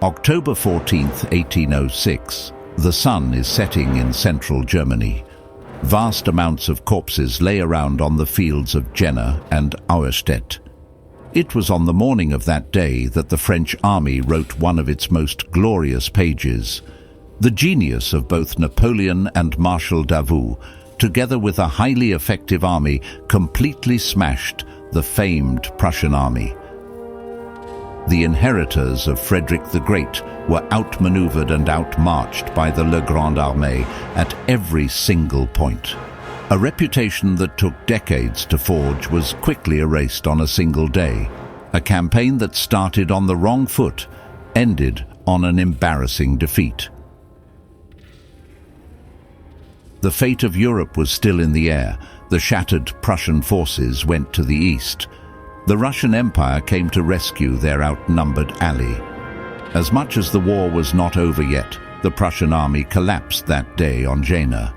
October 14th, 1806. The sun is setting in central Germany. Vast amounts of corpses lay around on the fields of Jena and Auerstedt. It was on the morning of that day that the French army wrote one of its most glorious pages. The genius of both Napoleon and Marshal Davout, together with a highly effective army, completely smashed the famed Prussian army. The inheritors of Frederick the Great were outmaneuvered and outmarched by the Le Grande Armée at every single point. A reputation that took decades to forge was quickly erased on a single day. A campaign that started on the wrong foot ended on an embarrassing defeat. The fate of Europe was still in the air. The shattered Prussian forces went to the east. The Russian Empire came to rescue their outnumbered ally. As much as the war was not over yet, the Prussian army collapsed that day on Jena.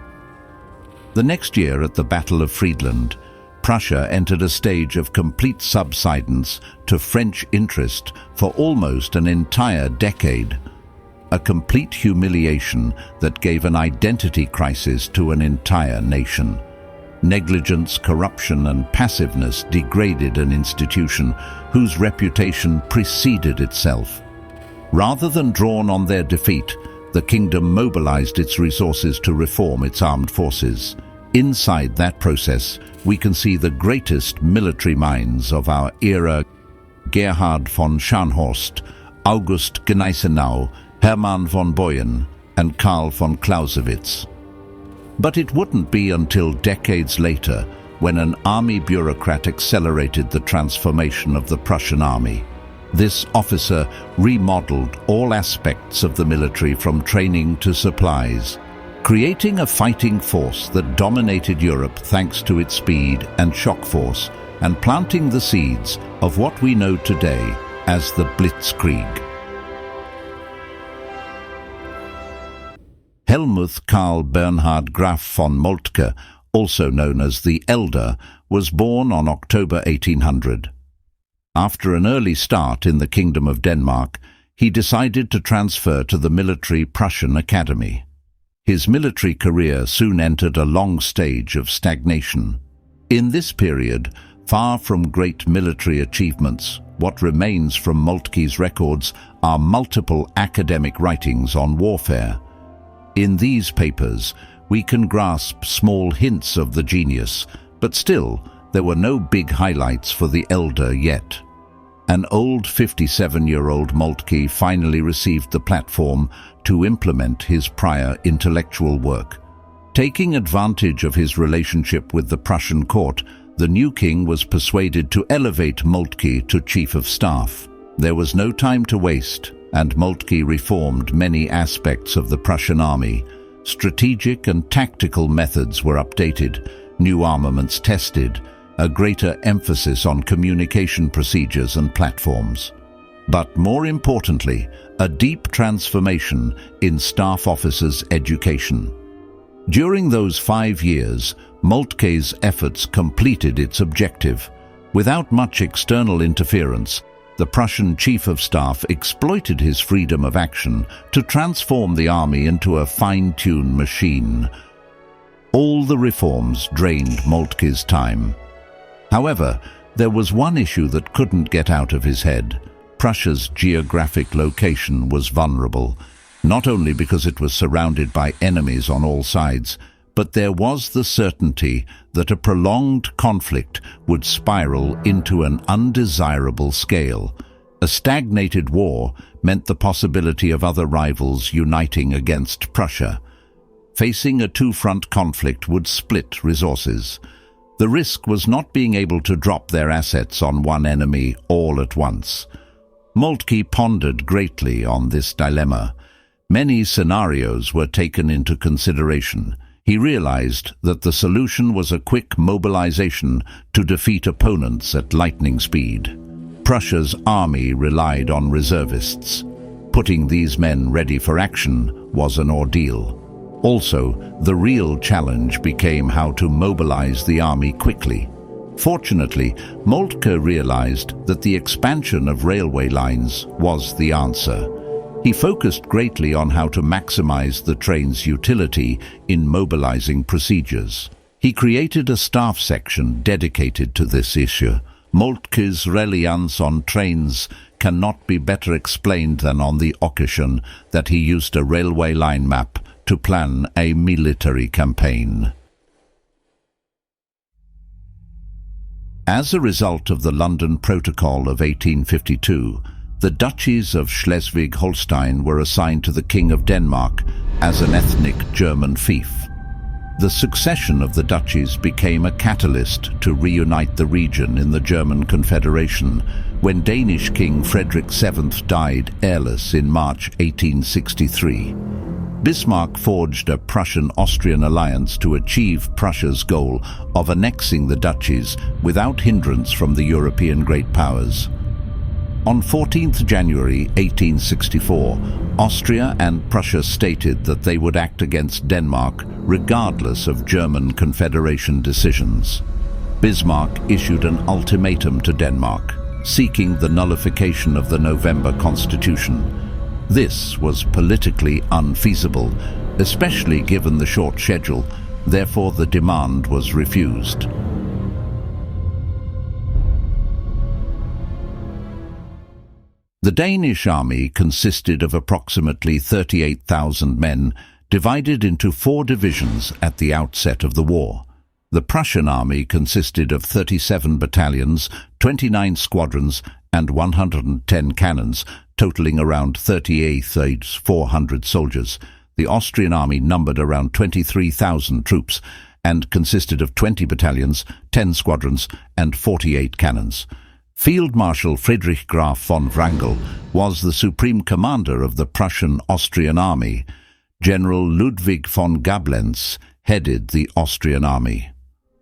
The next year, at the Battle of Friedland, Prussia entered a stage of complete subsidence to French interest for almost an entire decade. A complete humiliation that gave an identity crisis to an entire nation. Negligence, corruption, and passiveness degraded an institution whose reputation preceded itself. Rather than drawn on their defeat, the kingdom mobilized its resources to reform its armed forces. Inside that process, we can see the greatest military minds of our era: Gerhard von Scharnhorst, August Gneisenau, Hermann von Boyen, and Karl von Clausewitz. But it wouldn't be until decades later when an army bureaucrat accelerated the transformation of the Prussian army. This officer remodeled all aspects of the military from training to supplies, creating a fighting force that dominated Europe thanks to its speed and shock force, and planting the seeds of what we know today as the Blitzkrieg. Helmuth Karl Bernhard Graf von Moltke, also known as the Elder, was born on October 1800. After an early start in the Kingdom of Denmark, he decided to transfer to the military Prussian Academy. His military career soon entered a long stage of stagnation. In this period, far from great military achievements, what remains from Moltke's records are multiple academic writings on warfare. In these papers, we can grasp small hints of the genius, but still, there were no big highlights for the Elder yet. An old 57-year-old Moltke finally received the platform to implement his prior intellectual work. Taking advantage of his relationship with the Prussian court, the new king was persuaded to elevate Moltke to chief of staff. There was no time to waste, and Moltke reformed many aspects of the Prussian army. Strategic and tactical methods were updated, new armaments tested, a greater emphasis on communication procedures and platforms. But more importantly, a deep transformation in staff officers' education. During those 5 years, Moltke's efforts completed its objective. Without much external interference, the Prussian chief of staff exploited his freedom of action to transform the army into a fine-tuned machine. All the reforms drained Moltke's time. However, there was one issue that couldn't get out of his head. Prussia's geographic location was vulnerable, not only because it was surrounded by enemies on all sides, but there was the certainty that a prolonged conflict would spiral into an undesirable scale. A stagnated war meant the possibility of other rivals uniting against Prussia. Facing a two-front conflict would split resources. The risk was not being able to drop their assets on one enemy all at once. Moltke pondered greatly on this dilemma. Many scenarios were taken into consideration. He realized that the solution was a quick mobilization to defeat opponents at lightning speed. Prussia's army relied on reservists. Putting these men ready for action was an ordeal. Also, the real challenge became how to mobilize the army quickly. Fortunately, Moltke realized that the expansion of railway lines was the answer. He focused greatly on how to maximize the train's utility in mobilizing procedures. He created a staff section dedicated to this issue. Moltke's reliance on trains cannot be better explained than on the occasion that he used a railway line map to plan a military campaign. As a result of the London Protocol of 1852, the duchies of Schleswig-Holstein were assigned to the King of Denmark as an ethnic German fief. The succession of the duchies became a catalyst to reunite the region in the German Confederation when Danish King Frederick VII died heirless in March 1863. Bismarck forged a Prussian-Austrian alliance to achieve Prussia's goal of annexing the duchies without hindrance from the European great powers. On 14th January 1864, Austria and Prussia stated that they would act against Denmark regardless of German Confederation decisions. Bismarck issued an ultimatum to Denmark, seeking the nullification of the November Constitution. This was politically unfeasible, especially given the short schedule, therefore the demand was refused. The Danish army consisted of approximately 38,000 men, divided into 4 divisions at the outset of the war. The Prussian army consisted of 37 battalions, 29 squadrons, and 110 cannons, totaling around 38,400 soldiers. The Austrian army numbered around 23,000 troops and consisted of 20 battalions, 10 squadrons, and 48 cannons. Field Marshal Friedrich Graf von Wrangel was the supreme commander of the Prussian-Austrian army. General Ludwig von Gablenz headed the Austrian army.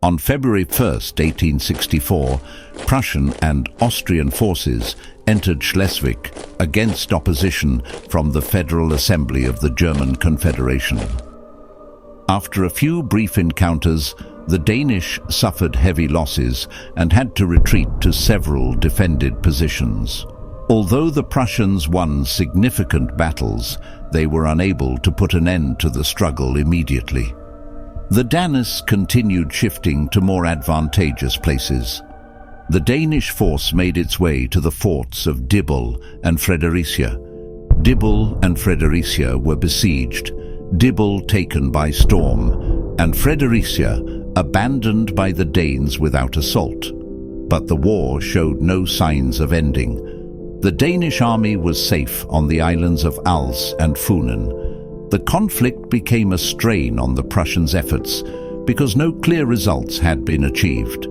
On February 1, 1864, Prussian and Austrian forces entered Schleswig against opposition from the Federal Assembly of the German Confederation. After a few brief encounters, the Danish suffered heavy losses and had to retreat to several defended positions. Although the Prussians won significant battles, they were unable to put an end to the struggle immediately. The Danes continued shifting to more advantageous places. The Danish force made its way to the forts of Dybbøl and Fredericia. Dybbøl and Fredericia were besieged, Dybbøl taken by storm, and Fredericia abandoned by the Danes without assault. But the war showed no signs of ending. The Danish army was safe on the islands of Als and Funen. The conflict became a strain on the Prussians' efforts because no clear results had been achieved.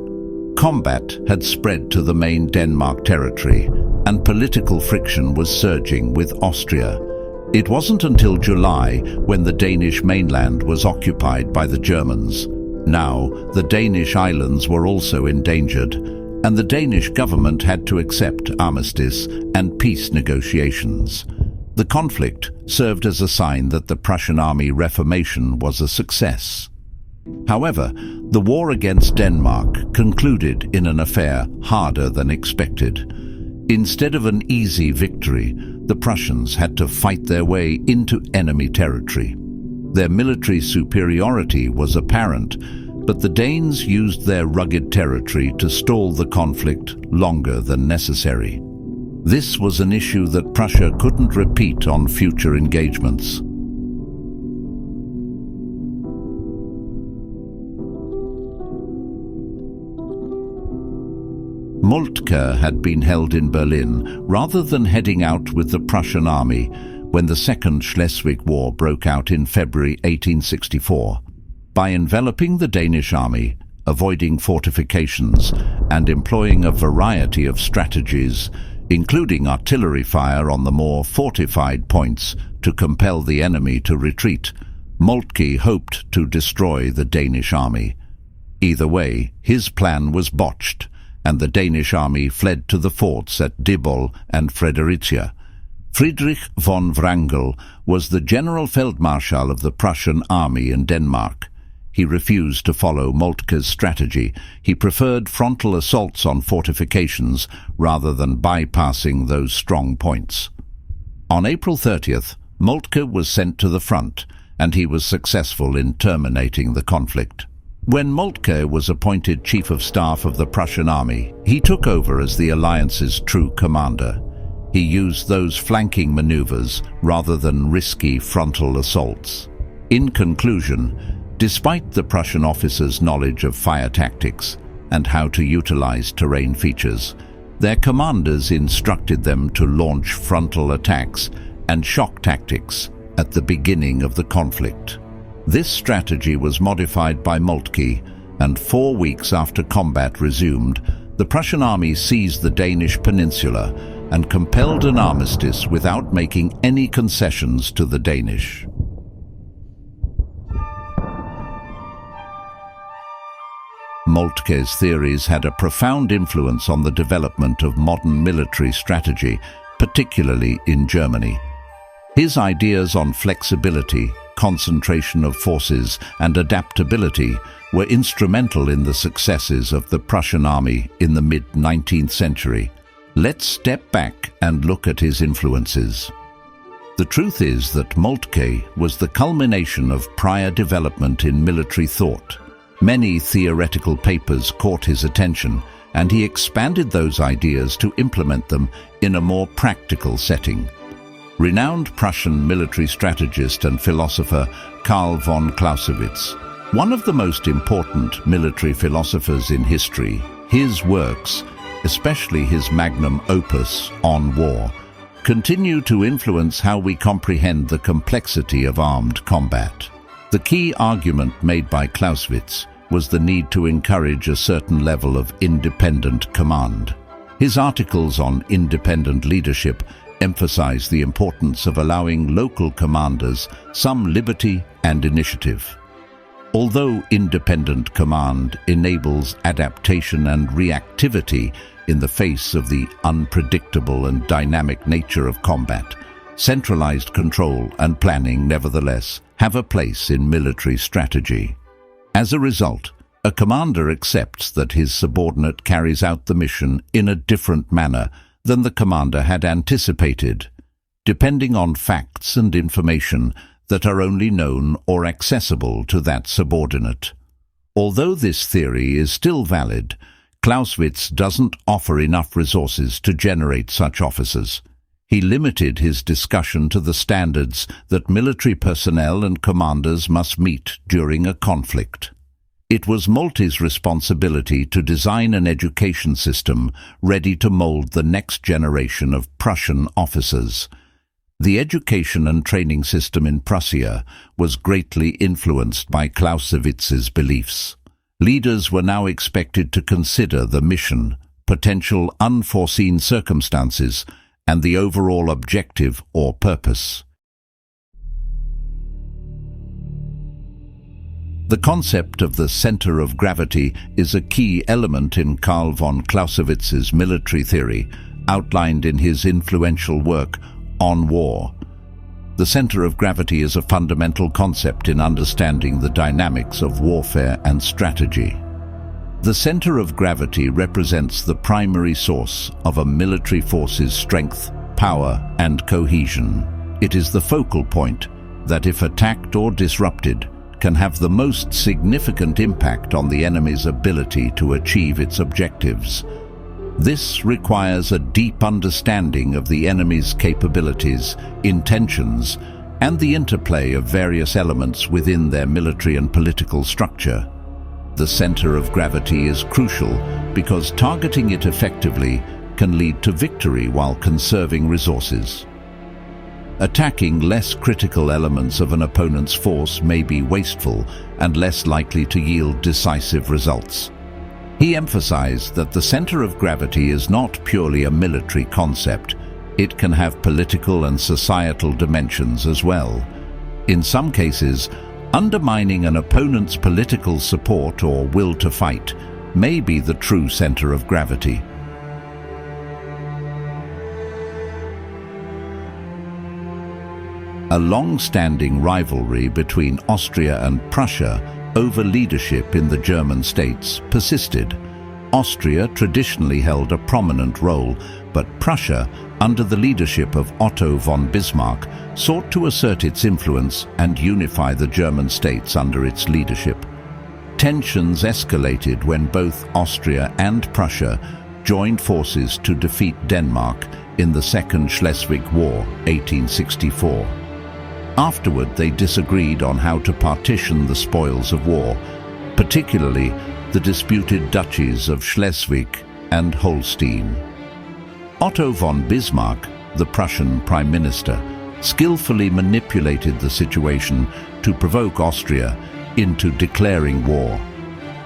Combat had spread to the main Denmark territory, and political friction was surging with Austria. It wasn't until July when the Danish mainland was occupied by the Germans. Now, the Danish islands were also endangered, and the Danish government had to accept armistice and peace negotiations. The conflict served as a sign that the Prussian army reformation was a success. However, the war against Denmark concluded in an affair harder than expected. Instead of an easy victory, the Prussians had to fight their way into enemy territory. Their military superiority was apparent, but the Danes used their rugged territory to stall the conflict longer than necessary. This was an issue that Prussia couldn't repeat on future engagements. Moltke had been held in Berlin rather than heading out with the Prussian army when the Second Schleswig War broke out in February 1864. By enveloping the Danish army, avoiding fortifications, and employing a variety of strategies, including artillery fire on the more fortified points to compel the enemy to retreat, Moltke hoped to destroy the Danish army. Either way, his plan was botched, and the Danish army fled to the forts at Dybbøl and Fredericia. Friedrich von Wrangel was the General Feldmarschall of the Prussian army in Denmark. He refused to follow Moltke's strategy. He preferred frontal assaults on fortifications rather than bypassing those strong points. On April 30th, Moltke was sent to the front, and he was successful in terminating the conflict. When Moltke was appointed Chief of Staff of the Prussian army, he took over as the alliance's true commander. He used those flanking maneuvers rather than risky frontal assaults. In conclusion, despite the Prussian officers' knowledge of fire tactics and how to utilize terrain features, their commanders instructed them to launch frontal attacks and shock tactics at the beginning of the conflict. This strategy was modified by Moltke, and 4 weeks after combat resumed, the Prussian army seized the Danish peninsula and compelled an armistice without making any concessions to the Danish. Moltke's theories had a profound influence on the development of modern military strategy, particularly in Germany. His ideas on flexibility, concentration of forces, and adaptability were instrumental in the successes of the Prussian army in the mid-19th century. Let's step back and look at his influences. The truth is that Moltke was the culmination of prior development in military thought. Many theoretical papers caught his attention, and he expanded those ideas to implement them in a more practical setting. Renowned Prussian military strategist and philosopher Karl von Clausewitz, one of the most important military philosophers in history, his works, especially his magnum opus on war, continue to influence how we comprehend the complexity of armed combat. The key argument made by Clausewitz was the need to encourage a certain level of independent command. His articles on independent leadership emphasize the importance of allowing local commanders some liberty and initiative. Although independent command enables adaptation and reactivity in the face of the unpredictable and dynamic nature of combat, centralized control and planning nevertheless have a place in military strategy. As a result, a commander accepts that his subordinate carries out the mission in a different manner than the commander had anticipated, depending on facts and information that are only known or accessible to that subordinate. Although this theory is still valid, Clausewitz doesn't offer enough resources to generate such officers. He limited his discussion to the standards that military personnel and commanders must meet during a conflict. It was Moltke's responsibility to design an education system ready to mold the next generation of Prussian officers. The education and training system in Prussia was greatly influenced by Clausewitz's beliefs. Leaders were now expected to consider the mission, potential unforeseen circumstances, and the overall objective or purpose. The concept of the center of gravity is a key element in Karl von Clausewitz's military theory, outlined in his influential work on war. The center of gravity is a fundamental concept in understanding the dynamics of warfare and strategy. The center of gravity represents the primary source of a military force's strength, power, and cohesion. It is the focal point that, if attacked or disrupted, can have the most significant impact on the enemy's ability to achieve its objectives. This requires a deep understanding of the enemy's capabilities, intentions, and the interplay of various elements within their military and political structure. The center of gravity is crucial because targeting it effectively can lead to victory while conserving resources. Attacking less critical elements of an opponent's force may be wasteful and less likely to yield decisive results. He emphasized that the center of gravity is not purely a military concept. It can have political and societal dimensions as well. In some cases, undermining an opponent's political support or will to fight may be the true center of gravity. A long-standing rivalry between Austria and Prussia over leadership in the German states persisted. Austria traditionally held a prominent role, but Prussia, under the leadership of Otto von Bismarck, sought to assert its influence and unify the German states under its leadership. Tensions escalated when both Austria and Prussia joined forces to defeat Denmark in the Second Schleswig War, 1864. Afterward, they disagreed on how to partition the spoils of war, particularly the disputed duchies of Schleswig and Holstein. Otto von Bismarck, the Prussian Prime Minister, skillfully manipulated the situation to provoke Austria into declaring war.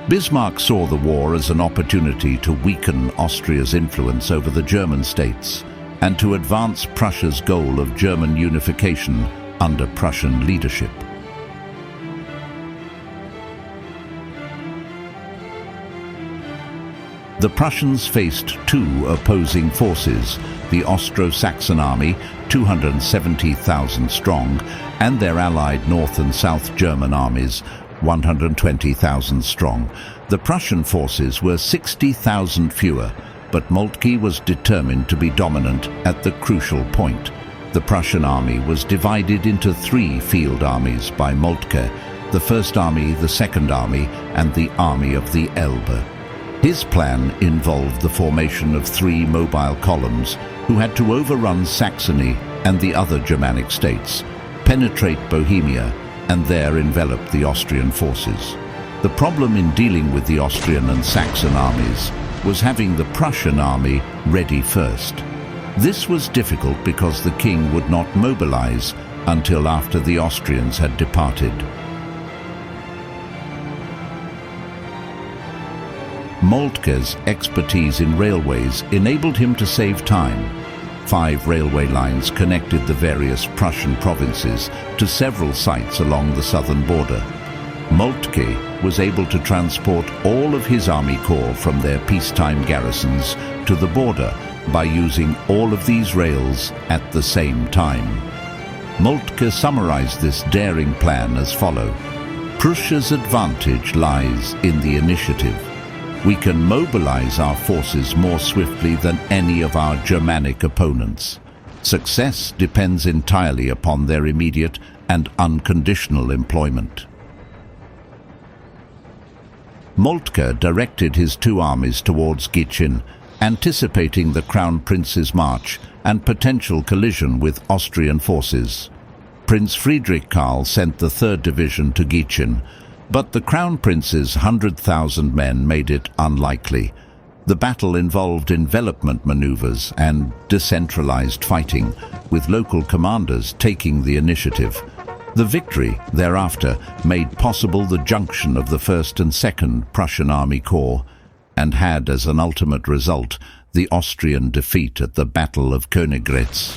Bismarck saw the war as an opportunity to weaken Austria's influence over the German states and to advance Prussia's goal of German unification under Prussian leadership. The Prussians faced two opposing forces, the Austro-Saxon army, 270,000 strong, and their allied North and South German armies, 120,000 strong. The Prussian forces were 60,000 fewer, but Moltke was determined to be dominant at the crucial point. The Prussian army was divided into three field armies by Moltke: the First Army, the Second Army, and the Army of the Elbe. His plan involved the formation of three mobile columns who had to overrun Saxony and the other Germanic states, penetrate Bohemia, and there envelop the Austrian forces. The problem in dealing with the Austrian and Saxon armies was having the Prussian army ready first. This was difficult because the king would not mobilize until after the Austrians had departed. Moltke's expertise in railways enabled him to save time. 5 railway lines connected the various Prussian provinces to several sites along the southern border. Moltke was able to transport all of his army corps from their peacetime garrisons to the border by using all of these rails at the same time. Moltke summarized this daring plan as follows: Prussia's advantage lies in the initiative. We can mobilize our forces more swiftly than any of our Germanic opponents. Success depends entirely upon their immediate and unconditional employment. Moltke directed his 2 armies towards Gitschin, anticipating the Crown Prince's march and potential collision with Austrian forces. Prince Friedrich Karl sent the 3rd Division to Gitschin, but the Crown Prince's 100,000 men made it unlikely. The battle involved envelopment maneuvers and decentralized fighting, with local commanders taking the initiative. The victory thereafter made possible the junction of the 1st and 2nd Prussian Army Corps, and had as an ultimate result the Austrian defeat at the Battle of Königgrätz.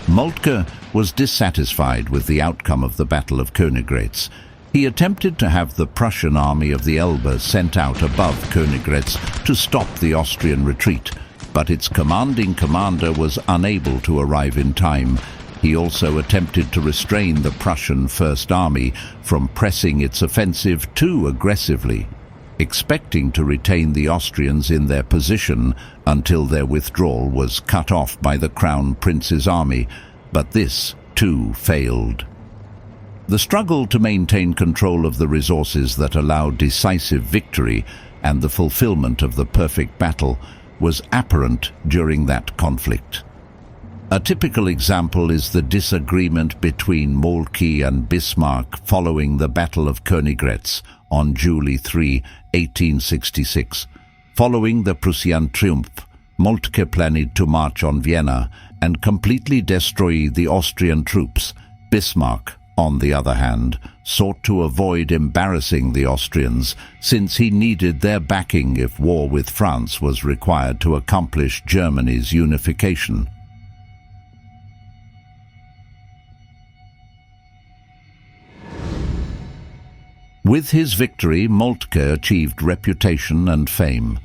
Moltke was dissatisfied with the outcome of the Battle of Königgrätz. He attempted to have the Prussian army of the Elbe sent out above Königgrätz to stop the Austrian retreat, but its commanding commander was unable to arrive in time. He also attempted to restrain the Prussian First Army from pressing its offensive too aggressively, expecting to retain the Austrians in their position until their withdrawal was cut off by the Crown Prince's army, but this too failed. The struggle to maintain control of the resources that allowed decisive victory and the fulfillment of the perfect battle was apparent during that conflict. A typical example is the disagreement between Moltke and Bismarck following the Battle of Königgrätz on July 3, 1866. Following the Prussian triumph, Moltke planned to march on Vienna and completely destroy the Austrian troops. Bismarck, on the other hand, sought to avoid embarrassing the Austrians, since he needed their backing if war with France was required to accomplish Germany's unification. With his victory, Moltke achieved reputation and fame.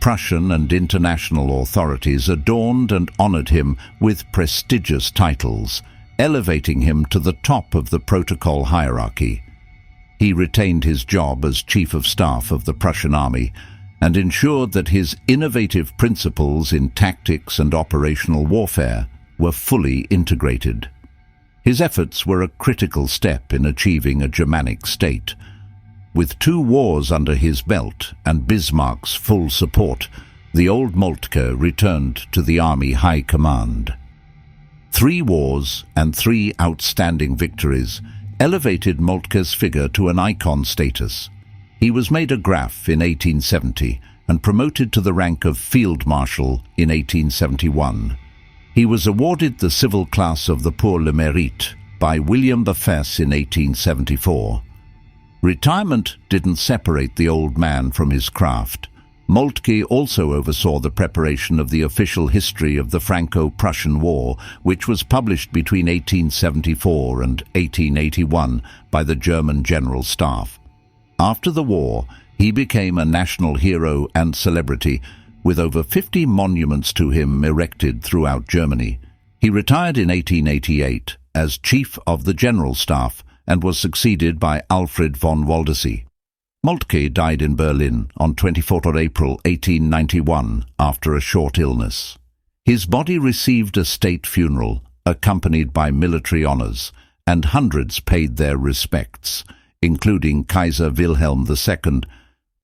Prussian and international authorities adorned and honored him with prestigious titles, elevating him to the top of the protocol hierarchy. He retained his job as Chief of Staff of the Prussian Army, and ensured that his innovative principles in tactics and operational warfare were fully integrated. His efforts were a critical step in achieving a Germanic state. With 2 wars under his belt and Bismarck's full support, the old Moltke returned to the army high command. 3 wars and 3 outstanding victories elevated Moltke's figure to an icon status. He was made a Graf in 1870 and promoted to the rank of Field Marshal in 1871. He was awarded the civil class of the Pour le Mérite by William I in 1874. Retirement didn't separate the old man from his craft. Moltke also oversaw the preparation of the official history of the Franco-Prussian War, which was published between 1874 and 1881 by the German General Staff. After the war, he became a national hero and celebrity, with over 50 monuments to him erected throughout Germany. He retired in 1888 as Chief of the General Staff and was succeeded by Alfred von Waldersee. Moltke died in Berlin on 24 April 1891 after a short illness. His body received a state funeral, accompanied by military honors, and hundreds paid their respects, including Kaiser Wilhelm II.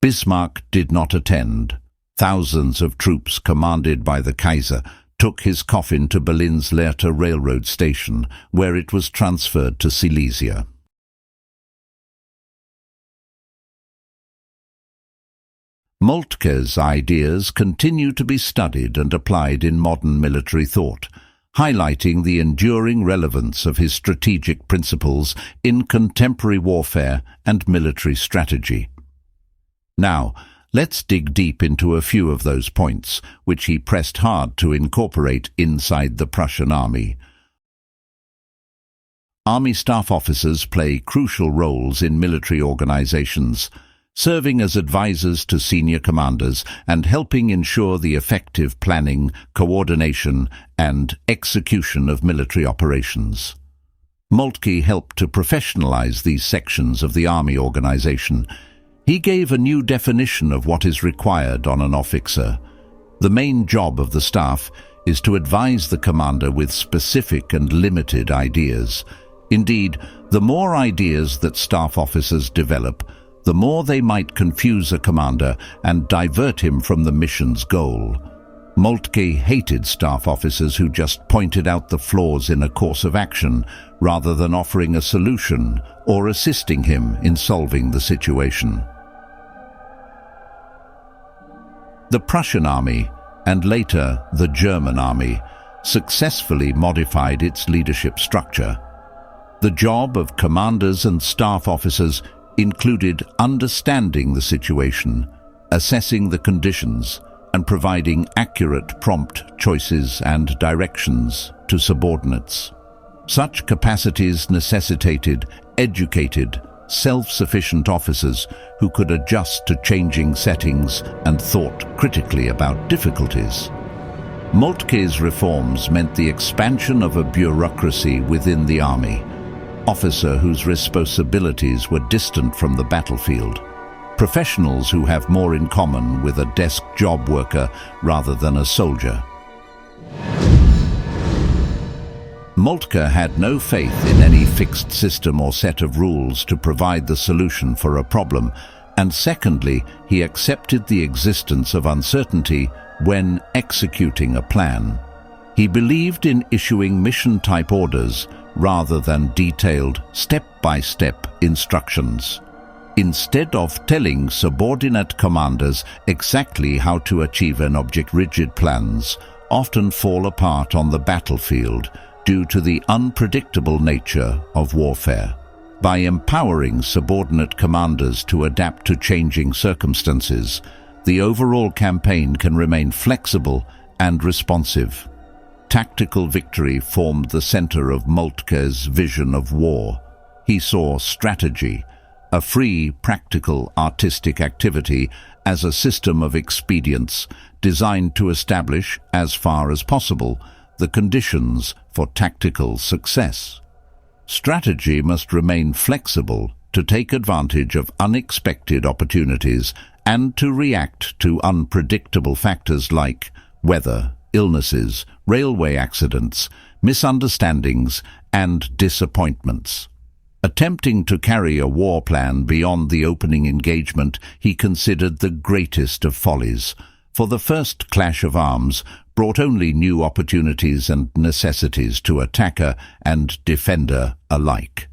Bismarck did not attend. Thousands of troops commanded by the Kaiser took his coffin to Berlin's Lehrter railroad station, where it was transferred to Silesia. Moltke's ideas continue to be studied and applied in modern military thought, highlighting the enduring relevance of his strategic principles in contemporary warfare and military strategy. Now, let's dig deep into a few of those points, which he pressed hard to incorporate inside the Prussian army. Army staff officers play crucial roles in military organizations, serving as advisors to senior commanders and helping ensure the effective planning, coordination, and execution of military operations. Moltke helped to professionalize these sections of the army organization. He gave a new definition of what is required on an officer. The main job of the staff is to advise the commander with specific and limited ideas. Indeed, the more ideas that staff officers develop, the more they might confuse a commander and divert him from the mission's goal. Moltke hated staff officers who just pointed out the flaws in a course of action rather than offering a solution or assisting him in solving the situation. The Prussian army, and later the German army, successfully modified its leadership structure. The job of commanders and staff officers included understanding the situation, assessing the conditions, and providing accurate, prompt choices and directions to subordinates. Such capacities necessitated educated, self-sufficient officers who could adjust to changing settings and thought critically about difficulties. Moltke's reforms meant the expansion of a bureaucracy within the army, officer whose responsibilities were distant from the battlefield, professionals who have more in common with a desk job worker rather than a soldier. Moltke had no faith in any fixed system or set of rules to provide the solution for a problem, and secondly, he accepted the existence of uncertainty when executing a plan. He believed in issuing mission-type orders rather than detailed, step-by-step instructions. Instead of telling subordinate commanders exactly how to achieve an object, rigid plans often fall apart on the battlefield due to the unpredictable nature of warfare. By empowering subordinate commanders to adapt to changing circumstances, the overall campaign can remain flexible and responsive. Tactical victory formed the center of Moltke's vision of war. He saw strategy, a free, practical, artistic activity, as a system of expedients designed to establish, as far as possible, the conditions for tactical success. Strategy must remain flexible to take advantage of unexpected opportunities and to react to unpredictable factors like weather, illnesses, railway accidents, misunderstandings, and disappointments. Attempting to carry a war plan beyond the opening engagement he considered the greatest of follies, for the first clash of arms brought only new opportunities and necessities to attacker and defender alike.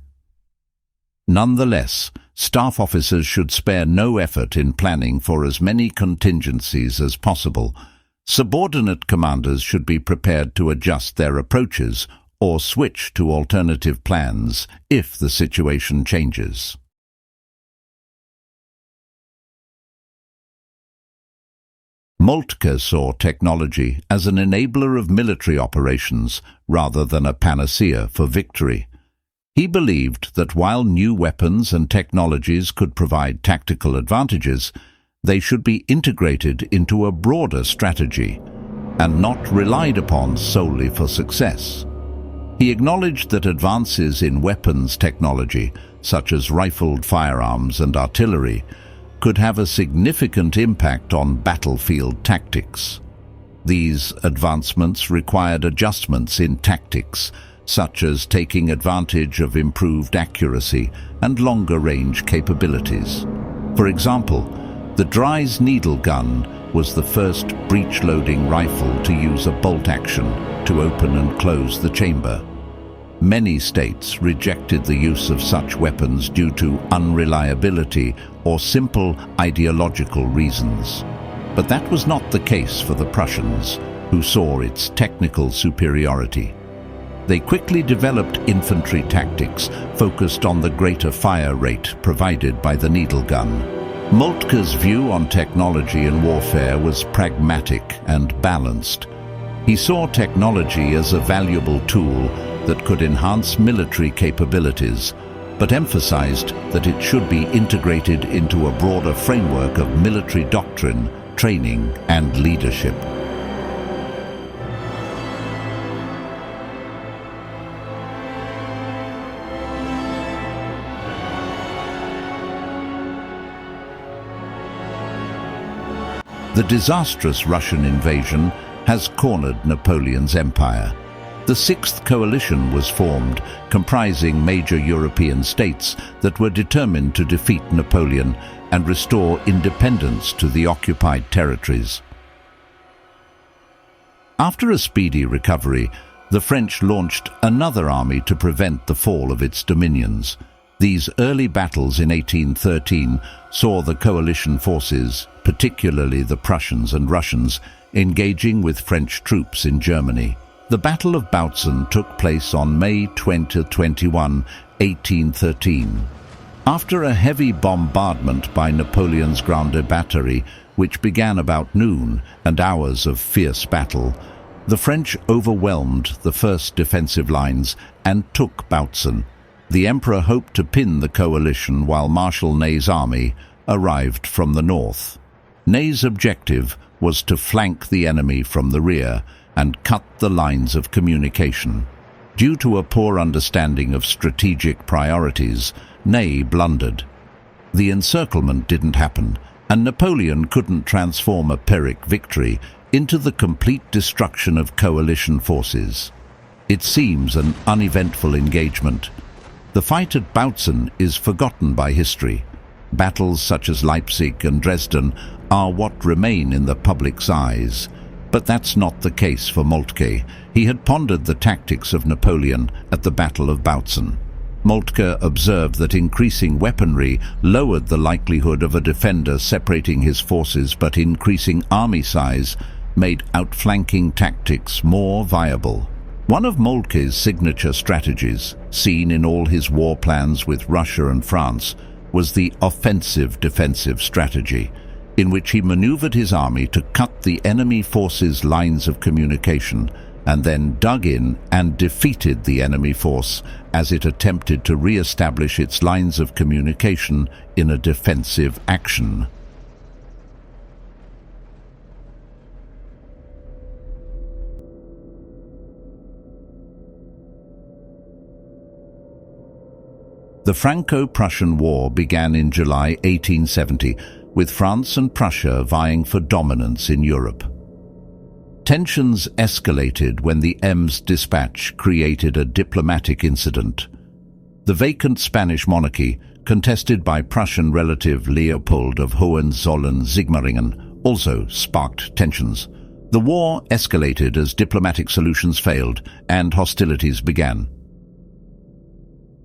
Nonetheless, staff officers should spare no effort in planning for as many contingencies as possible. Subordinate commanders should be prepared to adjust their approaches or switch to alternative plans if the situation changes. Moltke saw technology as an enabler of military operations rather than a panacea for victory. He believed that while new weapons and technologies could provide tactical advantages, they should be integrated into a broader strategy and not relied upon solely for success. He acknowledged that advances in weapons technology, such as rifled firearms and artillery, could have a significant impact on battlefield tactics. These advancements required adjustments in tactics, such as taking advantage of improved accuracy and longer-range capabilities. For example, the Dry's needle gun was the first breech-loading rifle to use a bolt action to open and close the chamber. Many states rejected the use of such weapons due to unreliability or simple ideological reasons. But that was not the case for the Prussians, who saw its technical superiority. They quickly developed infantry tactics focused on the greater fire rate provided by the needle gun. Moltke's view on technology in warfare was pragmatic and balanced. He saw technology as a valuable tool that could enhance military capabilities, but emphasized that it should be integrated into a broader framework of military doctrine, training, and leadership. The disastrous Russian invasion has cornered Napoleon's empire. The Sixth Coalition was formed, comprising major European states that were determined to defeat Napoleon and restore independence to the occupied territories. After a speedy recovery, the French launched another army to prevent the fall of its dominions. These early battles in 1813 saw the coalition forces, particularly the Prussians and Russians, engaging with French troops in Germany. The Battle of Bautzen took place on May 20-21, 1813. After a heavy bombardment by Napoleon's Grande Battery, which began about noon, and hours of fierce battle, the French overwhelmed the first defensive lines and took Bautzen. The Emperor hoped to pin the coalition while Marshal Ney's army arrived from the north. Ney's objective was to flank the enemy from the rear and cut the lines of communication. Due to a poor understanding of strategic priorities, Ney blundered. The encirclement didn't happen, and Napoleon couldn't transform a Pyrrhic victory into the complete destruction of coalition forces. It seems an uneventful engagement. The fight at Bautzen is forgotten by history. Battles such as Leipzig and Dresden are what remain in the public's eyes. But that's not the case for Moltke. He had pondered the tactics of Napoleon at the Battle of Bautzen. Moltke observed that increasing weaponry lowered the likelihood of a defender separating his forces, but increasing army size made outflanking tactics more viable. One of Moltke's signature strategies, seen in all his war plans with Russia and France, was the offensive-defensive strategy, in which he maneuvered his army to cut the enemy force's lines of communication and then dug in and defeated the enemy force as it attempted to re-establish its lines of communication in a defensive action. The Franco-Prussian War began in July 1870 with France and Prussia vying for dominance in Europe. Tensions escalated when the Ems dispatch created a diplomatic incident. The vacant Spanish monarchy, contested by Prussian relative Leopold of Hohenzollern-Sigmaringen, also sparked tensions. The war escalated as diplomatic solutions failed and hostilities began.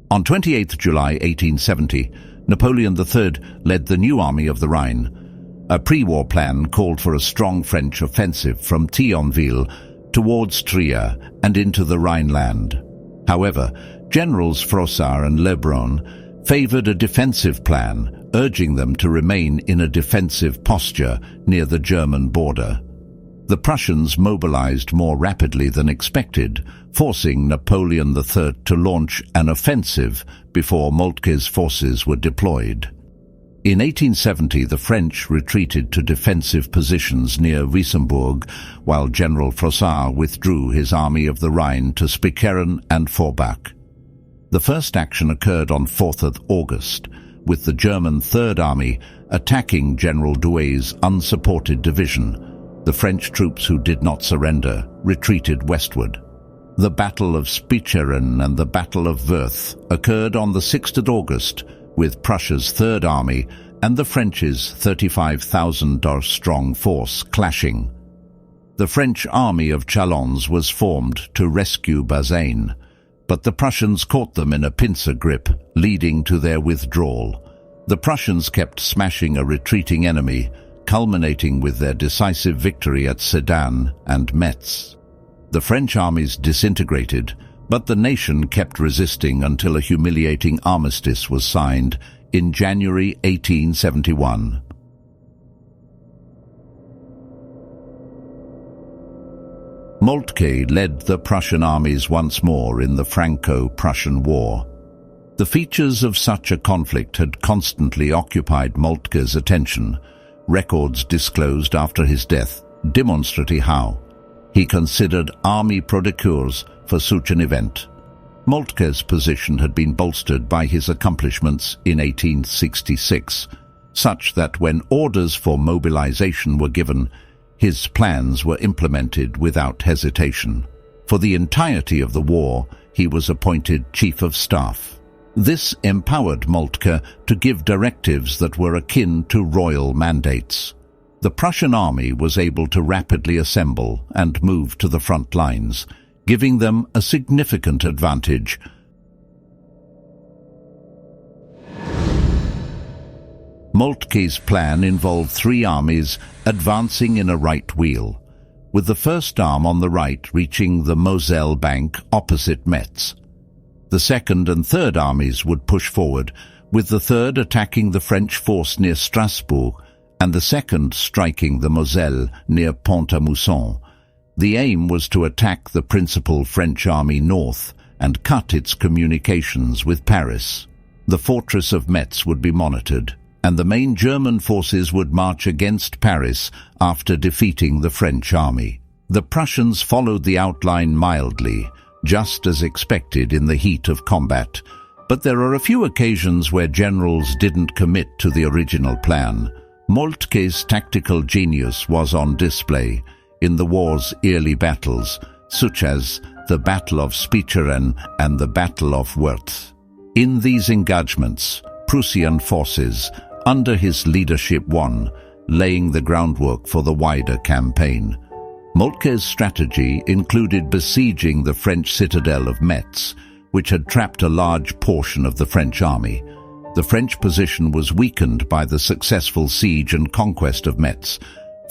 On 28 July 1870, Napoleon III led the new Army of the Rhine. A pre-war plan called for a strong French offensive from Thionville towards Trier and into the Rhineland. However, Generals Frossard and Lebrun favored a defensive plan, urging them to remain in a defensive posture near the German border. The Prussians mobilized more rapidly than expected, forcing Napoleon III to launch an offensive before Moltke's forces were deployed. In 1870, the French retreated to defensive positions near Wissembourg, while General Frossard withdrew his Army of the Rhine to Spicheren and Forbach. The first action occurred on 4th August, with the German Third Army attacking General Douay's unsupported division. The French troops who did not surrender retreated westward. The Battle of Spicheren and the Battle of Wörth occurred on the 6th August, with Prussia's Third Army and the French's 35,000-strong force clashing. The French army of Chalons was formed to rescue Bazaine, but the Prussians caught them in a pincer grip, leading to their withdrawal. The Prussians kept smashing a retreating enemy, culminating with their decisive victory at Sedan and Metz. The French armies disintegrated, but the nation kept resisting until a humiliating armistice was signed in January 1871. Moltke led the Prussian armies once more in the Franco-Prussian War. The features of such a conflict had constantly occupied Moltke's attention. Records disclosed after his death demonstrate how he considered army procureurs for such an event. Moltke's position had been bolstered by his accomplishments in 1866, such that when orders for mobilization were given, his plans were implemented without hesitation. For the entirety of the war, he was appointed Chief of Staff. This empowered Moltke to give directives that were akin to royal mandates. The Prussian army was able to rapidly assemble and move to the front lines, giving them a significant advantage. Moltke's plan involved three armies advancing in a right wheel, with the first arm on the right reaching the Moselle bank opposite Metz. The second and third armies would push forward, with the third attacking the French force near Strasbourg and the second striking the Moselle near Pont-à-Mousson. The aim was to attack the principal French army north and cut its communications with Paris. The fortress of Metz would be monitored, and the main German forces would march against Paris after defeating the French army. The Prussians followed the outline mildly, just as expected in the heat of combat, but there are a few occasions where generals didn't commit to the original plan. Moltke's tactical genius was on display in the war's early battles, such as the Battle of Spicheren and the Battle of Wörth. In these engagements, Prussian forces, under his leadership, won, laying the groundwork for the wider campaign. Moltke's strategy included besieging the French citadel of Metz, which had trapped a large portion of the French army. The French position was weakened by the successful siege and conquest of Metz,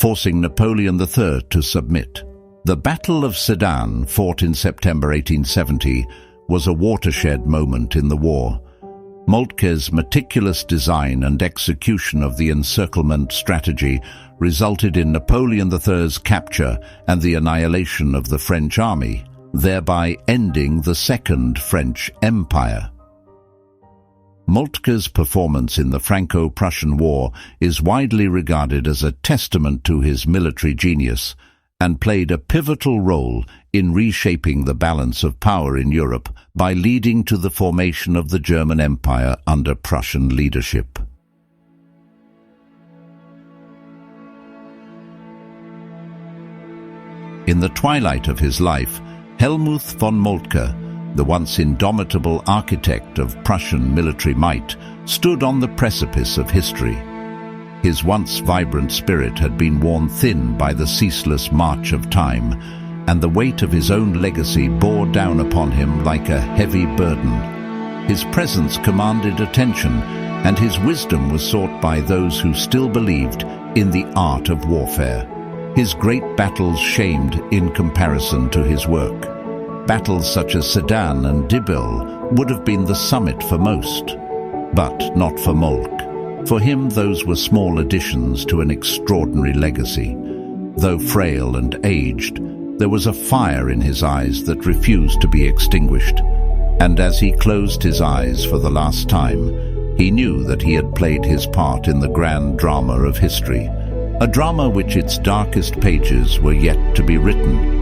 forcing Napoleon III to submit. The Battle of Sedan, fought in September 1870, was a watershed moment in the war. Moltke's meticulous design and execution of the encirclement strategy resulted in Napoleon III's capture and the annihilation of the French army, thereby ending the Second French Empire. Moltke's performance in the Franco-Prussian War is widely regarded as a testament to his military genius and played a pivotal role in reshaping the balance of power in Europe by leading to the formation of the German Empire under Prussian leadership. In the twilight of his life, Helmuth von Moltke, the once indomitable architect of Prussian military might, stood on the precipice of history. His once vibrant spirit had been worn thin by the ceaseless march of time, and the weight of his own legacy bore down upon him like a heavy burden. His presence commanded attention, and his wisdom was sought by those who still believed in the art of warfare. His great battles shamed in comparison to his work. Battles such as Sedan and Dibbel would have been the summit for most, but not for Moltke. For him, those were small additions to an extraordinary legacy. Though frail and aged, there was a fire in his eyes that refused to be extinguished. And as he closed his eyes for the last time, he knew that he had played his part in the grand drama of history, a drama which its darkest pages were yet to be written.